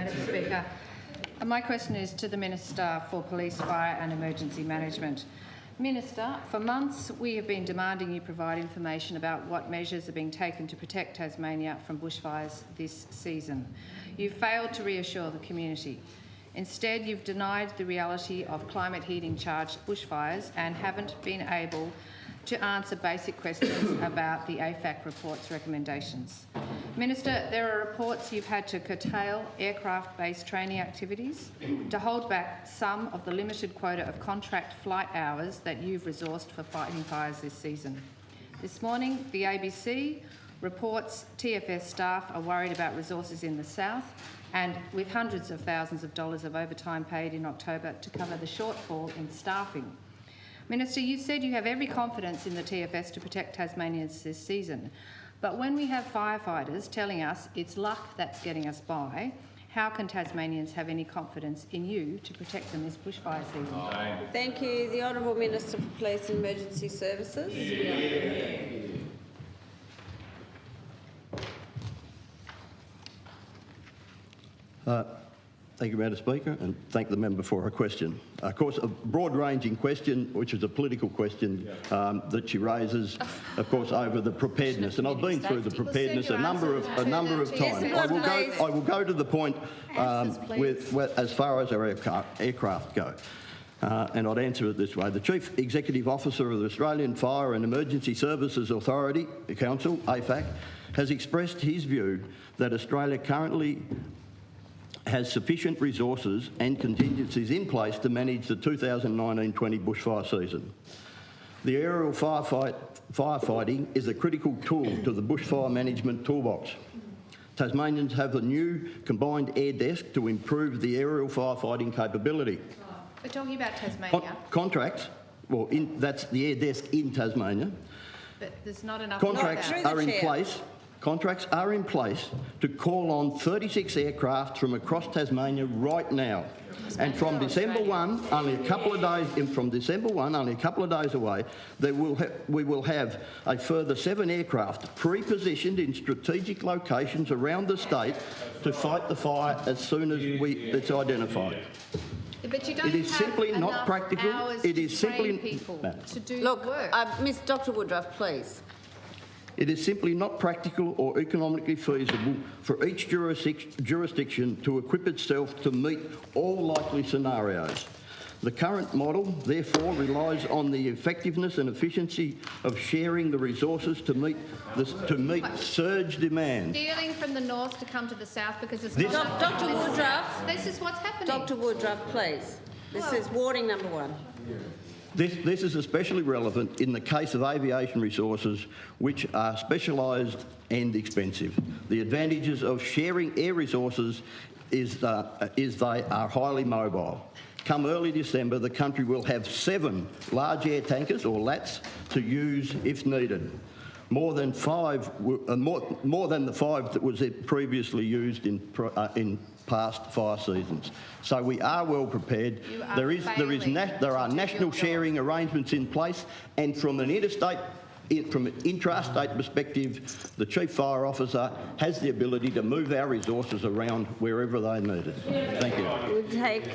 Madam Speaker. My question is to the Minister for Police, Fire and Emergency Management. Minister, for months we have been demanding you provide information about what measures are being taken to protect Tasmania from bushfires this season. You've failed to reassure the community. Instead, you've denied the reality of climate heating charged bushfires and haven't been able to answer basic questions about the AFAC report's recommendations. Minister, there are reports you've had to curtail aircraft-based training activities, to hold back some of the limited quota of contract flight hours that you've resourced for fighting fires this season. This morning, the ABC reports TFS staff are worried about resources in the south, and with hundreds of thousands of dollars of overtime paid in October to cover the shortfall in staffing. Minister, you said you have every confidence in the TFS to protect Tasmanians this season, but when we have firefighters telling us it's luck that's getting us by, how can Tasmanians have any confidence in you to protect them this bushfire season? Thank you. The Honourable Minister for Police and Emergency Services. Thank you, Madam Speaker, and thank the member for her question. Of course, a broad-ranging question, which is a political question that she raises, of course, over the preparedness. And I've been through the preparedness a number of times. I will go to the point as far as our aircraft go. And I'd answer it this way. The Chief Executive Officer of the Australian Fire and Emergency Services Authority, the Council, AFAC, has expressed his view that Australia currently has sufficient resources and contingencies in place to manage the 2019-20 bushfire season. The aerial firefighting is a critical tool to the bushfire management toolbox. Tasmanians have a new combined air desk to improve the aerial firefighting capability. We're talking about Tasmania. Contracts, well, that's the air desk in Tasmania. But there's not enough. Contracts are in place. Contracts are in place to call on 36 aircraft from across Tasmania right now. And from December 1, only a couple of days away, we will have a further 7 aircraft pre-positioned in strategic locations around the state to fight the fire as soon as it's identified. But you don't it is have simply not practical. It is simply people to do the work. Ms. Dr. Woodruff, please. It is simply not practical or economically feasible for each jurisdiction to equip itself to meet all likely scenarios. The current model, therefore, relies on the effectiveness and efficiency of sharing the resources to meet surge demand. Stealing from the north to come to the south because it's not. Dr. Woodruff. This is what's happening. Dr. Woodruff, please. This is warning number 1. This is especially relevant in the case of aviation resources, which are specialised and expensive. The advantages of sharing air resources is they are highly mobile. Come early December, the country will have 7 large air tankers, or LATs, to use if needed. More than the 5 that was previously used in past fire seasons. So we are well prepared. There are national sharing arrangements in place, and from an intrastate perspective, the Chief Fire Officer has the ability to move our resources around wherever they need it. Thank you. We'll take